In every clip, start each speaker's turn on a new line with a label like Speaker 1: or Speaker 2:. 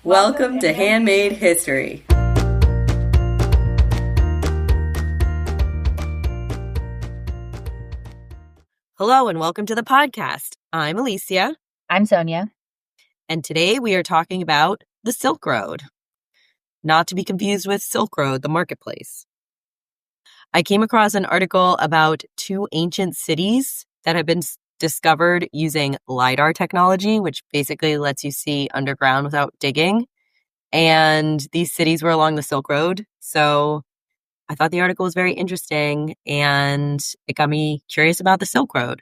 Speaker 1: Welcome to Handmade History. Hello and welcome to the podcast. I'm Alicia.
Speaker 2: I'm Sonia.
Speaker 1: And today we are talking about the Silk Road. Not to be confused with Silk Road, the marketplace. I came across an article about two ancient cities that have been discovered using LiDAR technology, which basically lets you see underground without digging. And these cities were along the Silk Road. So I thought the article was very interesting and it got me curious about the Silk Road.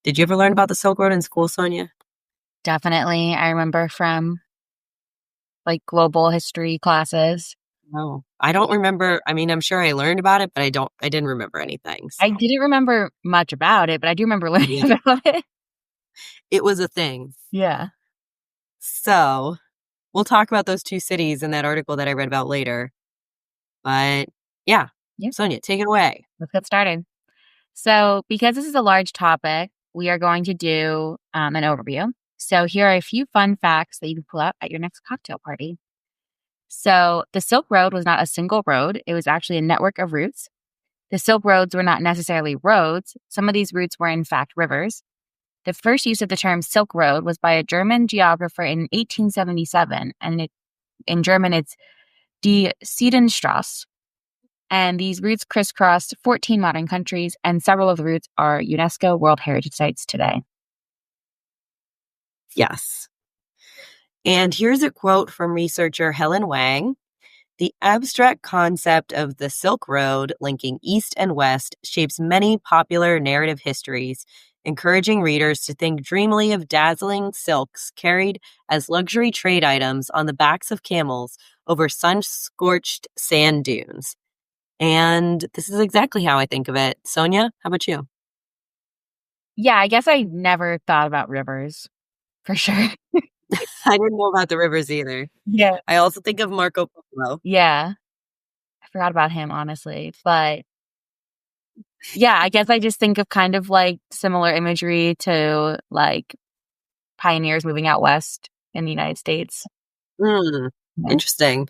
Speaker 1: Did you ever learn about the Silk Road in school, Sonia?
Speaker 2: Definitely. I remember from global history classes.
Speaker 1: No, I don't remember. I mean, I'm sure I learned about it, but I didn't remember anything. So.
Speaker 2: I didn't remember much about it, but I do remember learning about it.
Speaker 1: It was a thing.
Speaker 2: Yeah.
Speaker 1: So we'll talk about those two cities in that article that I read about later. But yeah. Sonia, take it away.
Speaker 2: Let's get started. So because this is a large topic, we are going to do an overview. So here are a few fun facts that you can pull out at your next cocktail party. So the Silk Road was not a single road. It was actually a network of routes. The Silk Roads were not necessarily roads. Some of these routes were, in fact, rivers. The first use of the term Silk Road was by a German geographer in 1877, and in German it's Die Seidenstraße. And these routes crisscrossed 14 modern countries, and several of the routes are UNESCO World Heritage Sites today.
Speaker 1: Yes. And here's a quote from researcher Helen Wang. The abstract concept of the Silk Road linking East and West shapes many popular narrative histories, encouraging readers to think dreamily of dazzling silks carried as luxury trade items on the backs of camels over sun-scorched sand dunes. And this is exactly how I think of it. Sonia, how about you?
Speaker 2: Yeah, I guess I never thought about rivers, for sure.
Speaker 1: I didn't know about the rivers either.
Speaker 2: Yeah.
Speaker 1: I also think of Marco Polo.
Speaker 2: Yeah. I forgot about him, honestly. But yeah, I guess I just think of kind of similar imagery to pioneers moving out west in the United States. Yeah.
Speaker 1: Interesting.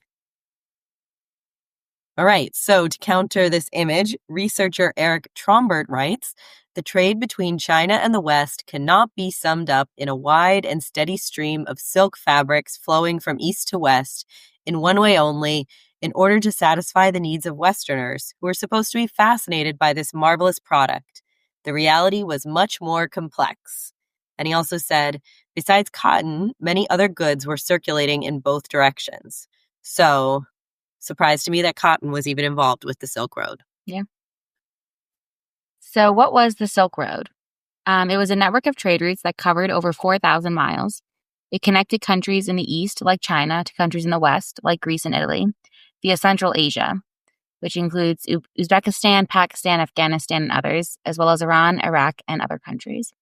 Speaker 1: All right, so to counter this image, researcher Eric Trombert writes, the trade between China and the West cannot be summed up in a wide and steady stream of silk fabrics flowing from east to west in one way only in order to satisfy the needs of Westerners who are supposed to be fascinated by this marvelous product. The reality was much more complex. And he also said, besides cotton, many other goods were circulating in both directions. So, surprised to me that cotton was even involved with the Silk Road.
Speaker 2: Yeah. So what was the Silk Road? It was a network of trade routes that covered over 4,000 miles. It connected countries in the east, like China, to countries in the west, like Greece and Italy, via Central Asia, which includes Uzbekistan, Pakistan, Afghanistan, and others, as well as Iran, Iraq, and other countries.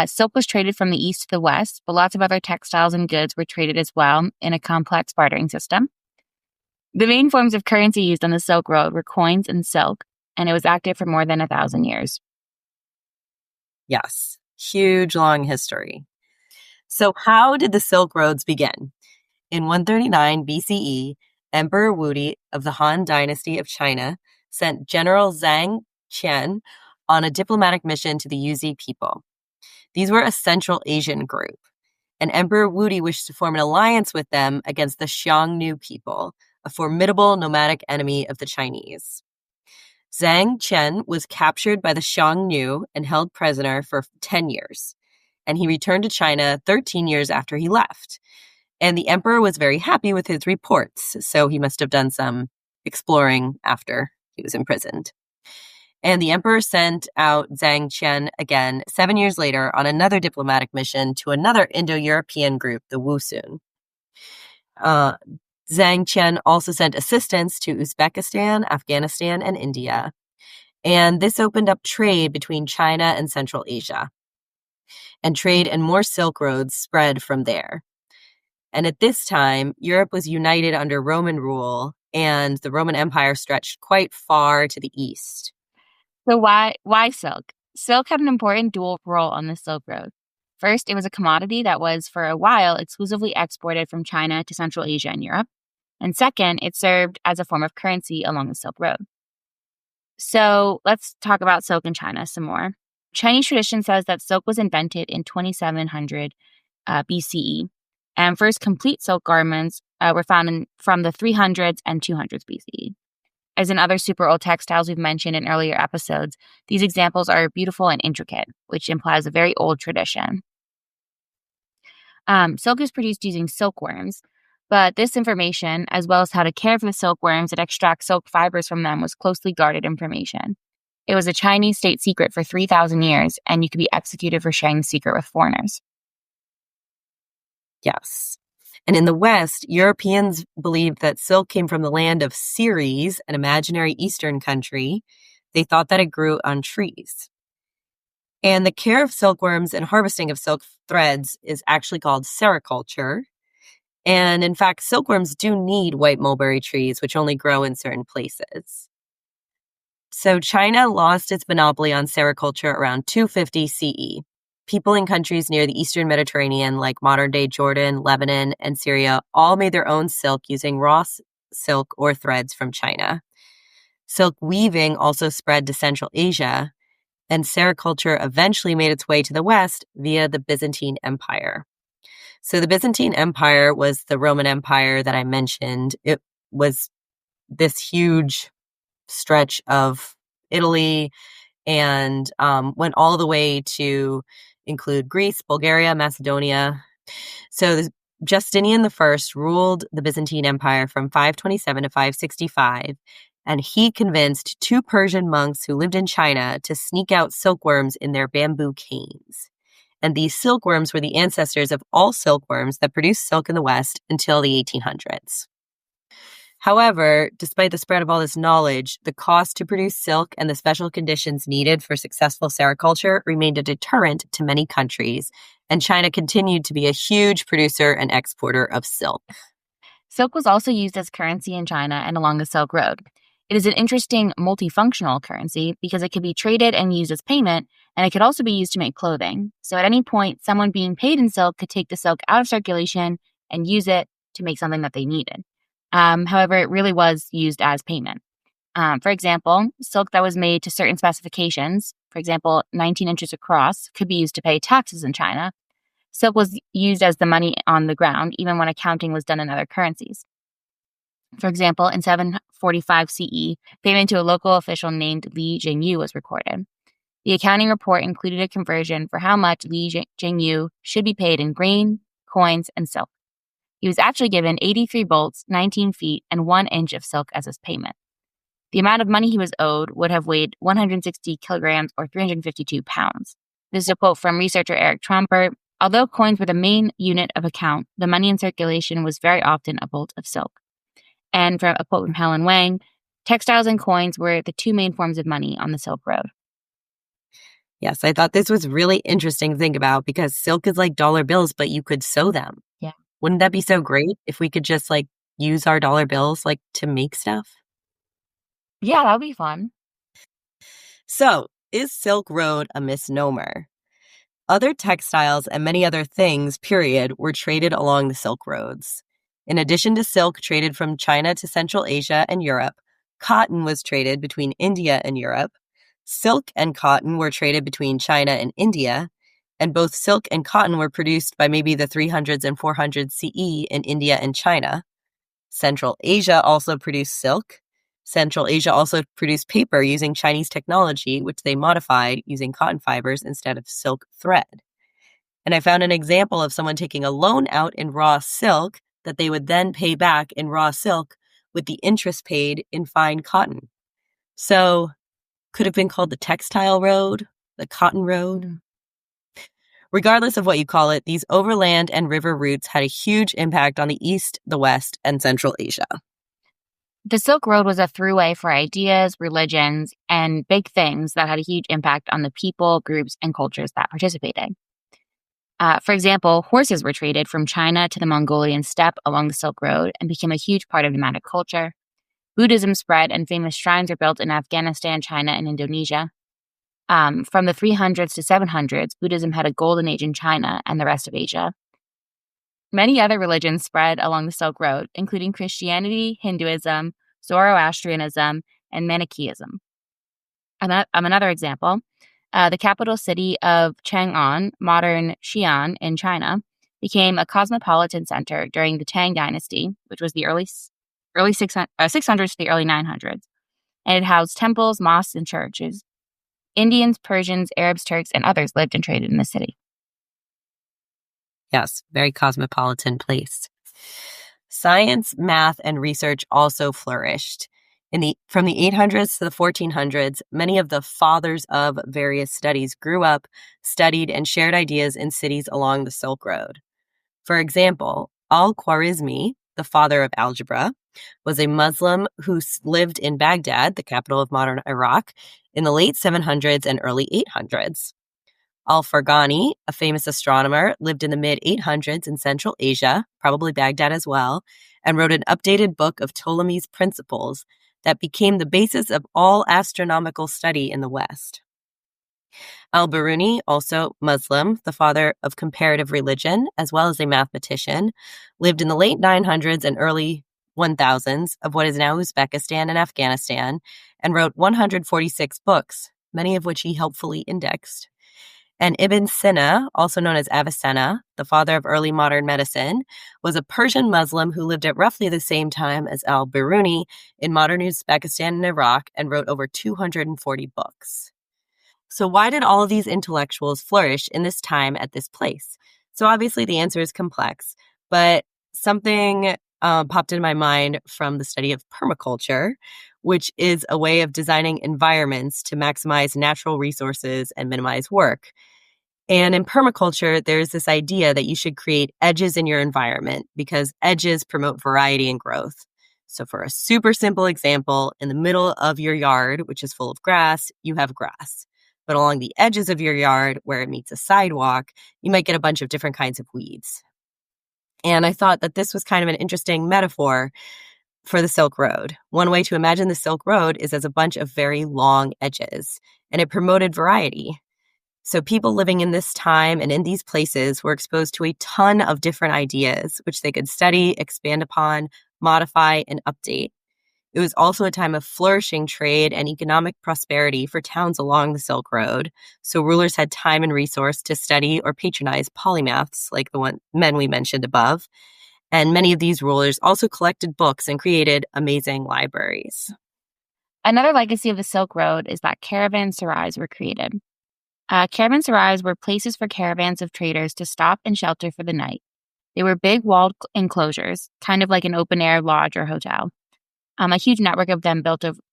Speaker 2: Silk was traded from the east to the west, but lots of other textiles and goods were traded as well in a complex bartering system. The main forms of currency used on the Silk Road were coins and silk, and it was active for more than 1,000 years.
Speaker 1: Yes, huge, long history. So how did the Silk Roads begin? In 139 BCE, Emperor Wudi of the Han Dynasty of China sent General Zhang Qian on a diplomatic mission to the Yuezhi people. These were a Central Asian group, and Emperor Wudi wished to form an alliance with them against the Xiongnu people, a formidable nomadic enemy of the Chinese. Zhang Qian was captured by the Xiongnu and held prisoner for 10 years, and he returned to China 13 years after he left. And the emperor was very happy with his reports, so he must have done some exploring after he was imprisoned. And the emperor sent out Zhang Qian again 7 years later on another diplomatic mission to another Indo-European group, the Wusun. Zhang Qian also sent assistance to Uzbekistan, Afghanistan, and India. And this opened up trade between China and Central Asia. And trade and more Silk Roads spread from there. And at this time, Europe was united under Roman rule, and the Roman Empire stretched quite far to the east.
Speaker 2: So why silk? Silk had an important dual role on the Silk Road. First, it was a commodity that was, for a while, exclusively exported from China to Central Asia and Europe. And second, it served as a form of currency along the Silk Road. So let's talk about silk in China some more. Chinese tradition says that silk was invented in 2700 BCE, and first complete silk garments were found from the 300s and 200s BCE. As in other super old textiles we've mentioned in earlier episodes, these examples are beautiful and intricate, which implies a very old tradition. Silk is produced using silkworms, but this information, as well as how to care for the silkworms and extract silk fibers from them, was closely guarded information. It was a Chinese state secret for 3,000 years, and you could be executed for sharing the secret with foreigners.
Speaker 1: Yes. And in the West, Europeans believed that silk came from the land of Ceres, an imaginary Eastern country. They thought that it grew on trees. And the care of silkworms and harvesting of silk threads is actually called sericulture. And in fact, silkworms do need white mulberry trees, which only grow in certain places. So China lost its monopoly on sericulture around 250 CE. People in countries near the Eastern Mediterranean, like modern-day Jordan, Lebanon, and Syria, all made their own silk using raw silk or threads from China. Silk weaving also spread to Central Asia, and sericulture eventually made its way to the West via the Byzantine Empire. So the Byzantine Empire was the Roman Empire that I mentioned. It was this huge stretch of Italy and went all the way to include Greece, Bulgaria, Macedonia. So Justinian I ruled the Byzantine Empire from 527 to 565, and he convinced two Persian monks who lived in China to sneak out silkworms in their bamboo canes. And these silkworms were the ancestors of all silkworms that produced silk in the West until the 1800s. However, despite the spread of all this knowledge, the cost to produce silk and the special conditions needed for successful sericulture remained a deterrent to many countries, and China continued to be a huge producer and exporter of silk.
Speaker 2: Silk was also used as currency in China and along the Silk Road. It is an interesting multifunctional currency because it could be traded and used as payment, and it could also be used to make clothing. So at any point, someone being paid in silk could take the silk out of circulation and use it to make something that they needed. However, it really was used as payment. For example, silk that was made to certain specifications, for example, 19 inches across, could be used to pay taxes in China. Silk was used as the money on the ground, even when accounting was done in other currencies. For example, in 745 CE, payment to a local official named Li Jingyu was recorded. The accounting report included a conversion for how much Li Jingyu should be paid in grain, coins, and silk. He was actually given 83 bolts, 19 feet, and 1 inch of silk as his payment. The amount of money he was owed would have weighed 160 kilograms or 352 pounds. This is a quote from researcher Eric Tromper. Although coins were the main unit of account, the money in circulation was very often a bolt of silk. And from a quote from Helen Wang, textiles and coins were the two main forms of money on the Silk Road.
Speaker 1: Yes, I thought this was really interesting to think about because silk is like dollar bills, but you could sew them.
Speaker 2: Yeah.
Speaker 1: Wouldn't that be so great if we could just use our dollar bills to make stuff?
Speaker 2: Yeah, that would be fun.
Speaker 1: So, is Silk Road a misnomer? Other textiles and many other things, period, were traded along the Silk Roads. In addition to silk traded from China to Central Asia and Europe, cotton was traded between India and Europe. Silk and cotton were traded between China and India, and both silk and cotton were produced by maybe the 300s and 400s CE in India and China. Central Asia also produced silk. Central Asia also produced paper using Chinese technology, which they modified using cotton fibers instead of silk thread. And I found an example of someone taking a loan out in raw silk that they would then pay back in raw silk with the interest paid in fine cotton. So, could have been called the textile road, the cotton road. Regardless of what you call it, these overland and river routes had a huge impact on the East, the West, and Central Asia.
Speaker 2: The Silk Road was a throughway for ideas, religions, and big things that had a huge impact on the people, groups, and cultures that participated. For example, horses were traded from China to the Mongolian steppe along the Silk Road and became a huge part of nomadic culture. Buddhism spread and famous shrines were built in Afghanistan, China, and Indonesia. From the 300s to 700s, Buddhism had a golden age in China and the rest of Asia. Many other religions spread along the Silk Road, including Christianity, Hinduism, Zoroastrianism, and Manichaeism. Another example, the capital city of Chang'an, modern Xi'an in China, became a cosmopolitan center during the Tang Dynasty, which was the early 600s to the early 900s, and it housed temples, mosques, and churches. Indians, Persians, Arabs, Turks, and others lived and traded in the city.
Speaker 1: Yes, very cosmopolitan place. Science, math, and research also flourished. From the 800s to the 1400s, many of the fathers of various studies grew up, studied, and shared ideas in cities along the Silk Road. For example, Al-Khwarizmi, the father of algebra, was a Muslim who lived in Baghdad, the capital of modern Iraq, in the late 700s and early 800s. Al-Farghani, a famous astronomer, lived in the mid-800s in Central Asia, probably Baghdad as well, and wrote an updated book of Ptolemy's principles that became the basis of all astronomical study in the West. Al-Biruni, also Muslim, the father of comparative religion, as well as a mathematician, lived in the late 900s and early 1000s of what is now Uzbekistan and Afghanistan, and wrote 146 books, many of which he helpfully indexed. And Ibn Sina, also known as Avicenna, the father of early modern medicine, was a Persian Muslim who lived at roughly the same time as al-Biruni in modern Uzbekistan and Iraq and wrote over 240 books. So why did all of these intellectuals flourish in this time at this place? So obviously the answer is complex, but something popped in my mind from the study of permaculture, which is a way of designing environments to maximize natural resources and minimize work. And in permaculture, there's this idea that you should create edges in your environment because edges promote variety and growth. So for a super simple example, in the middle of your yard, which is full of grass, you have grass. But along the edges of your yard, where it meets a sidewalk, you might get a bunch of different kinds of weeds. And I thought that this was kind of an interesting metaphor for the Silk Road. One way to imagine the Silk Road is as a bunch of very long edges, and it promoted variety. So people living in this time and in these places were exposed to a ton of different ideas, which they could study, expand upon, modify, and update. It was also a time of flourishing trade and economic prosperity for towns along the Silk Road. So rulers had time and resource to study or patronize polymaths like the men we mentioned above. And many of these rulers also collected books and created amazing libraries.
Speaker 2: Another legacy of the Silk Road is that caravanserais were created. Caravanserais were places for caravans of traders to stop and shelter for the night. They were big walled enclosures, kind of like an open-air lodge or hotel. A huge network of them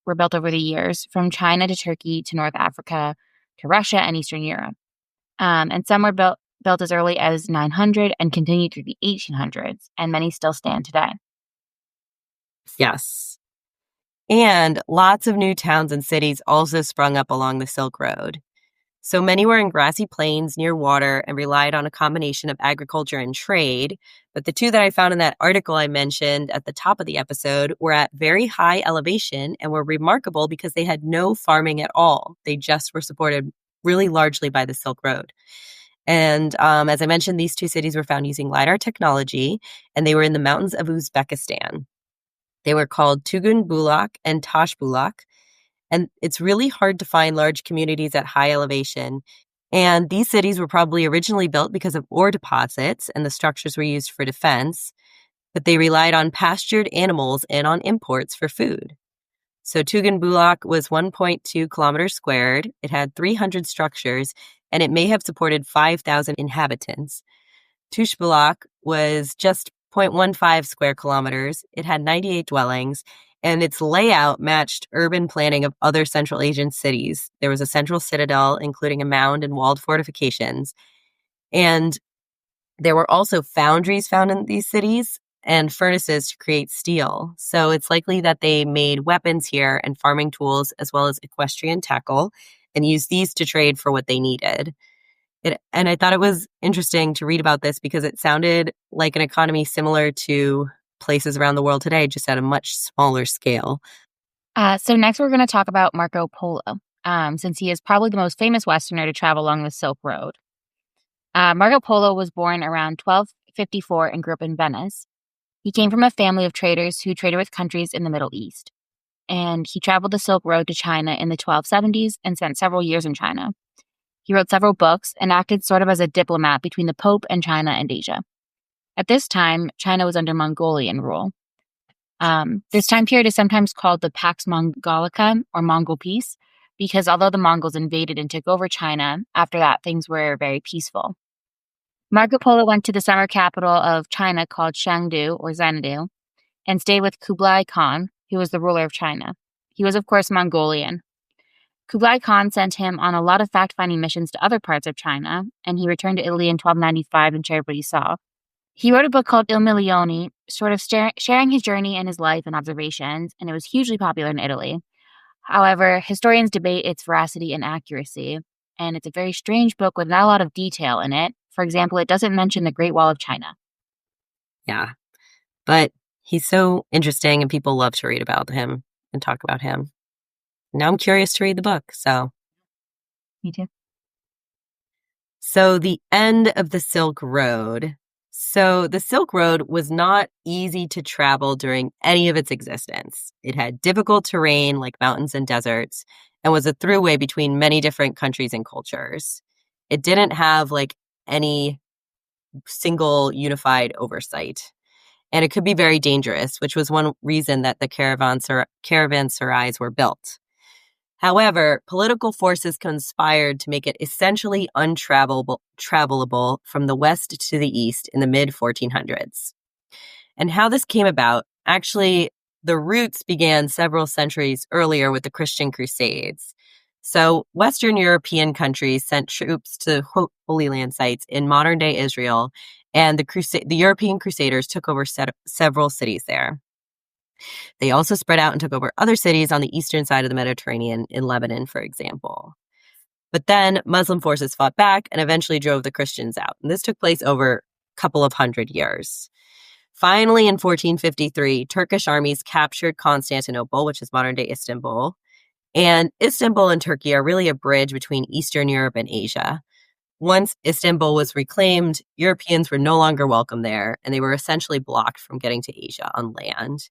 Speaker 2: were built over the years, from China to Turkey to North Africa to Russia and Eastern Europe. And some were built as early as 900 and continued through the 1800s, and many still stand today.
Speaker 1: Yes. And lots of new towns and cities also sprung up along the Silk Road. So many were in grassy plains near water and relied on a combination of agriculture and trade. But the two that I found in that article I mentioned at the top of the episode were at very high elevation and were remarkable because they had no farming at all. They just were supported really largely by the Silk Road. And as I mentioned, these two cities were found using LiDAR technology, and they were in the mountains of Uzbekistan. They were called Tugun Bulak and Tash Bulak. And it's really hard to find large communities at high elevation. And these cities were probably originally built because of ore deposits, and the structures were used for defense, but they relied on pastured animals and on imports for food. So Tugun Bulak was 1.2 kilometers squared. It had 300 structures, and it may have supported 5,000 inhabitants. Tush Bulak was just 0.15 square kilometers. It had 98 dwellings, and its layout matched urban planning of other Central Asian cities. There was a central citadel, including a mound and walled fortifications. And there were also foundries found in these cities and furnaces to create steel. So it's likely that they made weapons here and farming tools, as well as equestrian tackle, and used these to trade for what they needed. And I thought it was interesting to read about this because it sounded like an economy similar to places around the world today, just at a much smaller scale.
Speaker 2: So next we're going to talk about Marco Polo. since he is probably the most famous Westerner to travel along the Silk Road. Marco Polo was born around 1254 and grew up in Venice. He came from a family of traders who traded with countries in the Middle East. And he traveled the Silk Road to China in the 1270s and spent several years in China. He wrote several books and acted sort of as a diplomat between the Pope and China and Asia. At this time, China was under Mongolian rule. This time period is sometimes called the Pax Mongolica, or Mongol Peace, because although the Mongols invaded and took over China, after that things were very peaceful. Marco Polo went to the summer capital of China called Chengdu, or Xanadu, and stayed with Kublai Khan, who was the ruler of China. He was, of course, Mongolian. Kublai Khan sent him on a lot of fact-finding missions to other parts of China, and he returned to Italy in 1295 and shared what he saw. He wrote a book called Il Milione, sort of sharing his journey and his life and observations, and it was hugely popular in Italy. However, historians debate its veracity and accuracy, and it's a very strange book with not a lot of detail in it. For example, it doesn't mention the Great Wall of China.
Speaker 1: Yeah, but he's so interesting and people love to read about him and talk about him. Now I'm curious to read the book, so.
Speaker 2: Me too.
Speaker 1: So the end of the Silk Road. So the Silk Road was not easy to travel during any of its existence. It had difficult terrain like mountains and deserts and was a throughway between many different countries and cultures. It didn't have like any single unified oversight. And it could be very dangerous, which was one reason that the caravanserais were built. However, political forces conspired to make it essentially untravelable from the west to the east in the mid-1400s. And how this came about, actually, the roots began several centuries earlier with the Christian Crusades. So Western European countries sent troops to Holy Land sites in modern-day Israel, and the European Crusaders took over several cities there. They also spread out and took over other cities on the eastern side of the Mediterranean, in Lebanon, for example. But then Muslim forces fought back and eventually drove the Christians out. And this took place over a couple of hundred years. Finally, in 1453, Turkish armies captured Constantinople, which is modern-day Istanbul. And Istanbul and Turkey are really a bridge between Eastern Europe and Asia. Once Istanbul was reclaimed, Europeans were no longer welcome there, and they were essentially blocked from getting to Asia on land.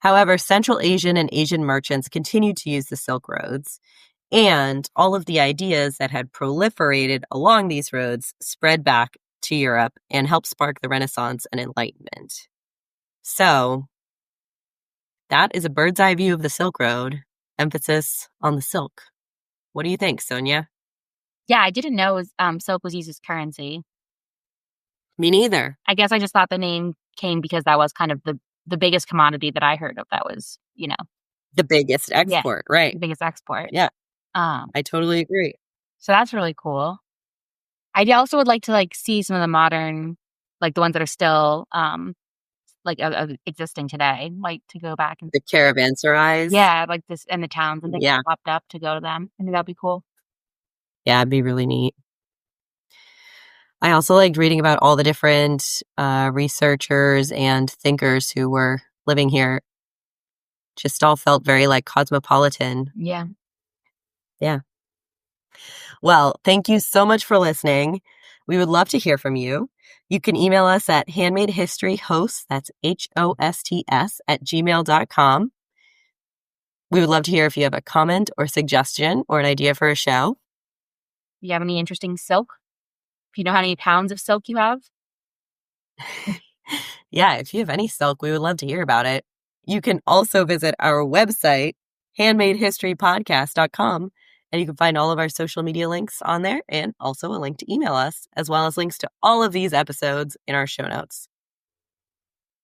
Speaker 1: However, Central Asian and Asian merchants continued to use the Silk Roads, and all of the ideas that had proliferated along these roads spread back to Europe and helped spark the Renaissance and Enlightenment. So, that is a bird's eye view of the Silk Road, emphasis on the silk. What do you think, Sonia?
Speaker 2: Yeah, I didn't know silk was used as currency.
Speaker 1: Me neither.
Speaker 2: I guess I just thought the name came because that was kind of the biggest commodity that I heard of. That was,
Speaker 1: the biggest export, right?
Speaker 2: The biggest export.
Speaker 1: Yeah. I totally agree.
Speaker 2: So that's really cool. I also would like to see some of the modern, the ones that are still existing today, to go back and
Speaker 1: the caravanserais.
Speaker 2: Yeah, this and the towns and things that popped up to go to them. I think that'd be cool.
Speaker 1: Yeah, it'd be really neat. I also liked reading about all the different researchers and thinkers who were living here. Just all felt very cosmopolitan.
Speaker 2: Yeah.
Speaker 1: Yeah. Well, thank you so much for listening. We would love to hear from you. You can email us at handmadehistoryhosts, that's HOSTS, @gmail.com. We would love to hear if you have a comment or suggestion or an idea for a show.
Speaker 2: Do you have any interesting silk? If you know how many pounds of silk you have?
Speaker 1: Yeah, if you have any silk, we would love to hear about it. You can also visit our website, handmadehistorypodcast.com, and you can find all of our social media links on there and also a link to email us, as well as links to all of these episodes in our show notes.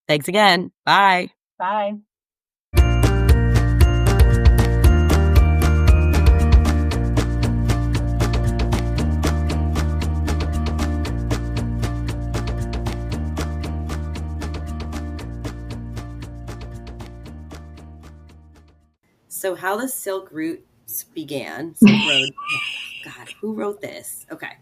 Speaker 1: Thanks again. Bye.
Speaker 2: Bye.
Speaker 1: So how the Silk Routes began, Silk Road, God, who wrote this? Okay.